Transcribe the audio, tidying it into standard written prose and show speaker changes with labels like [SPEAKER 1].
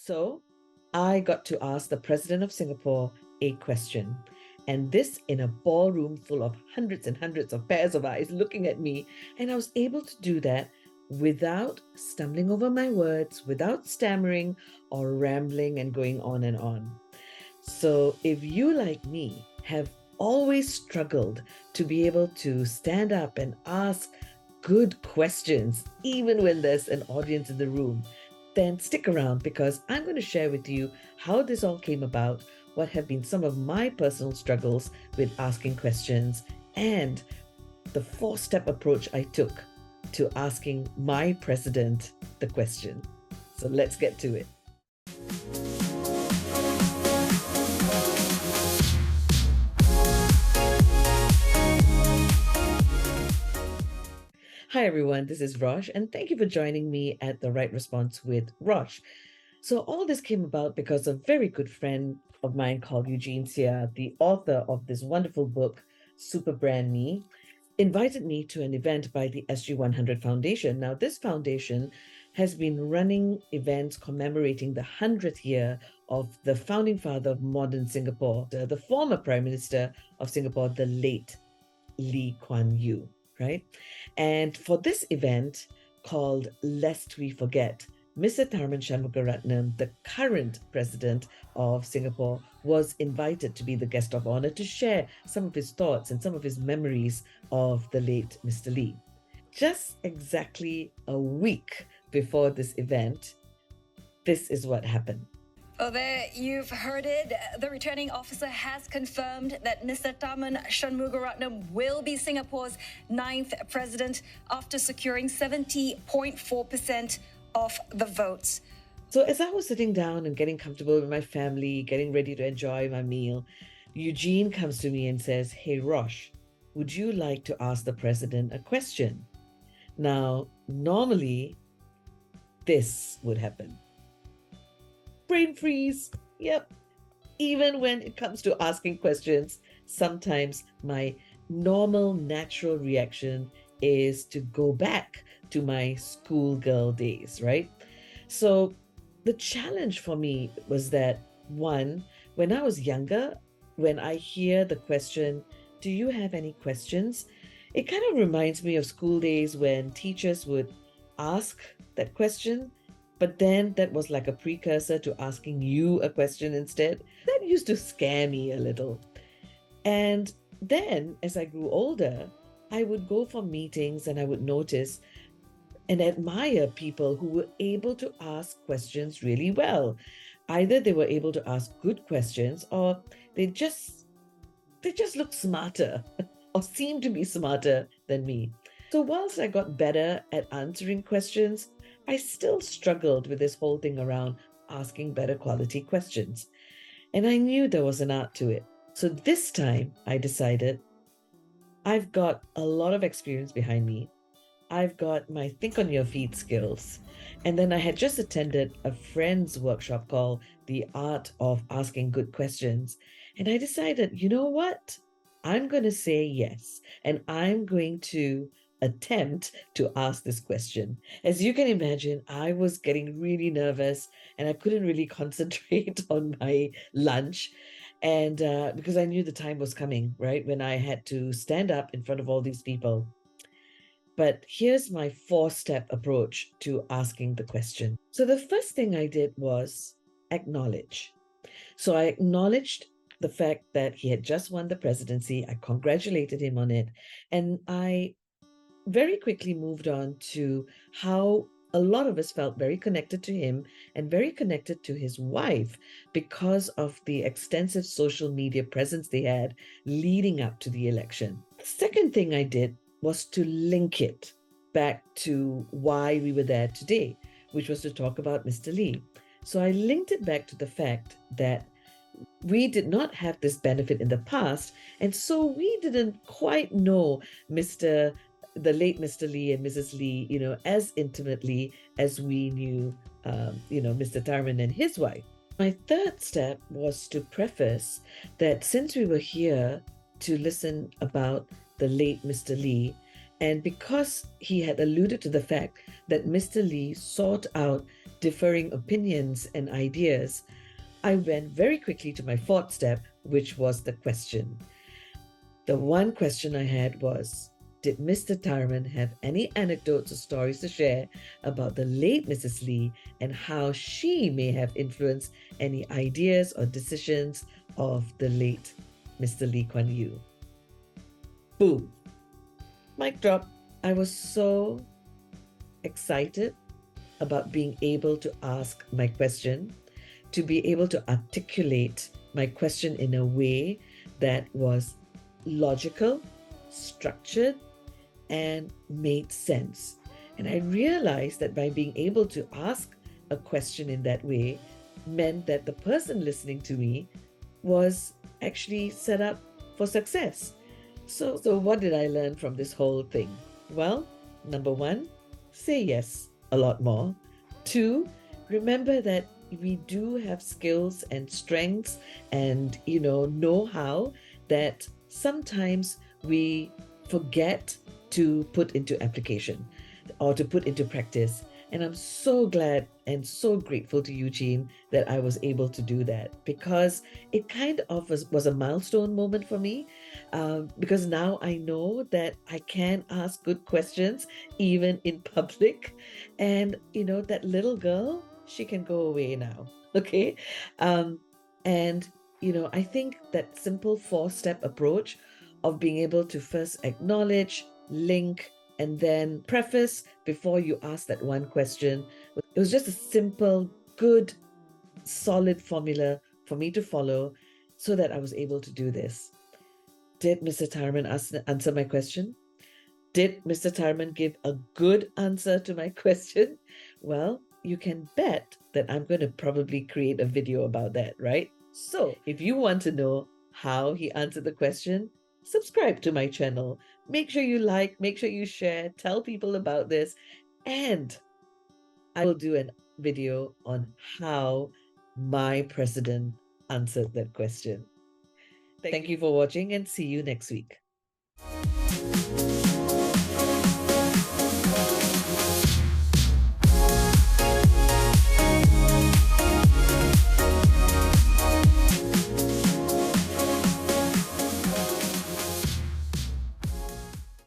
[SPEAKER 1] So I got to ask the President of Singapore a question. And this in a ballroom full of hundreds and hundreds of pairs of eyes looking at me. And I was able to do that without stumbling over my words, without stammering or rambling and going on and on. So if you, like me, have always struggled to be able to stand up and ask good questions, even when there's an audience in the room, then stick around because I'm going to share with you how this all came about, what have been some of my personal struggles with asking questions, and the 4-step approach I took to asking my president the question. So let's get to it. Hi everyone, this is Rosh, and thank you for joining me at The Right Response with Rosh. So all this came about because a very good friend of mine called Eugene Sia, the author of this wonderful book, Super Brand Me, invited me to an event by the SG100 Foundation. Now, this foundation has been running events commemorating the 100th year of the founding father of modern Singapore, the former Prime Minister of Singapore, the late Lee Kuan Yew, right? And for this event called Lest We Forget, Mr. Tharman Shanmugaratnam, the current president of Singapore, was invited to be the guest of honor to share some of his thoughts and some of his memories of the late Mr. Lee. Just exactly a week before this event, this is what happened.
[SPEAKER 2] Oh, there you've heard it. The returning officer has confirmed that Mr. Tharman Shanmugaratnam will be Singapore's 9th president after securing 70.4% of the votes.
[SPEAKER 1] So as I was sitting down and getting comfortable with my family, getting ready to enjoy my meal, Eugene comes to me and says, "Hey, Rosh, would you like to ask the president a question?" Now, normally, this would happen. Brain freeze. Yep. Even when it comes to asking questions, sometimes my normal, natural reaction is to go back to my schoolgirl days, right? So the challenge for me was that, one, when I was younger, when I hear the question, "Do you have any questions?" it kind of reminds me of school days when teachers would ask that question, but then that was like a precursor to asking you a question instead. That used to scare me a little. And then as I grew older, I would go for meetings and I would notice and admire people who were able to ask questions really well. Either they were able to ask good questions or they just looked smarter or seemed to be smarter than me. So whilst I got better at answering questions, I still struggled with this whole thing around asking better quality questions. And I knew there was an art to it. So this time I decided I've got a lot of experience behind me. I've got my think on your feet skills. And then I had just attended a friend's workshop called The Art of Asking Good Questions. And I decided, you know what? I'm going to say yes. And I'm going to attempt to ask this question. As you can imagine, I was getting really nervous and I couldn't really concentrate on my lunch. And because I knew the time was coming, right? When I had to stand up in front of all these people. But here's my 4-step approach to asking the question. So the first thing I did was acknowledge. So I acknowledged the fact that he had just won the presidency. I congratulated him on it. And I very quickly moved on to how a lot of us felt very connected to him and very connected to his wife because of the extensive social media presence they had leading up to the election. The second thing I did was to link it back to why we were there today, which was to talk about Mr. Lee. So I linked it back to the fact that we did not have this benefit in the past, and so we didn't quite know the late Mr. Lee and Mrs. Lee, as intimately as we knew, Mr. Tharman and his wife. My third step was to preface that since we were here to listen about the late Mr. Lee, and because he had alluded to the fact that Mr. Lee sought out differing opinions and ideas, I went very quickly to my fourth step, which was the question. The one question I had was, did Mr. Tharman have any anecdotes or stories to share about the late Mrs. Lee and how she may have influenced any ideas or decisions of the late Mr. Lee Kuan Yew? Boom. Mic drop. I was so excited about being able to ask my question, to be able to articulate my question in a way that was logical, structured, and made sense. And I realized that by being able to ask a question in that way meant that the person listening to me was actually set up for success. So what did I learn from this whole thing? Well, number one, say yes a lot more. Two, remember that we do have skills and strengths and know-how that sometimes we forget to put into application or to put into practice. And I'm so glad and so grateful to Eugene that I was able to do that, because it kind of was a milestone moment for me, because now I know that I can ask good questions even in public. And, that little girl, she can go away now. Okay. And, I think that simple four-step approach of being able to first acknowledge, link, and then preface before you ask that one question. It was just a simple, good, solid formula for me to follow so that I was able to do this. Did Mr. Tharman answer my question? Did Mr. Tharman give a good answer to my question? Well, you can bet that I'm going to probably create a video about that, right? So if you want to know how he answered the question, subscribe to my channel. Make sure you like, make sure you share, tell people about this, and I will do a video on how my president answered that question. Thank you for watching, and see you next week.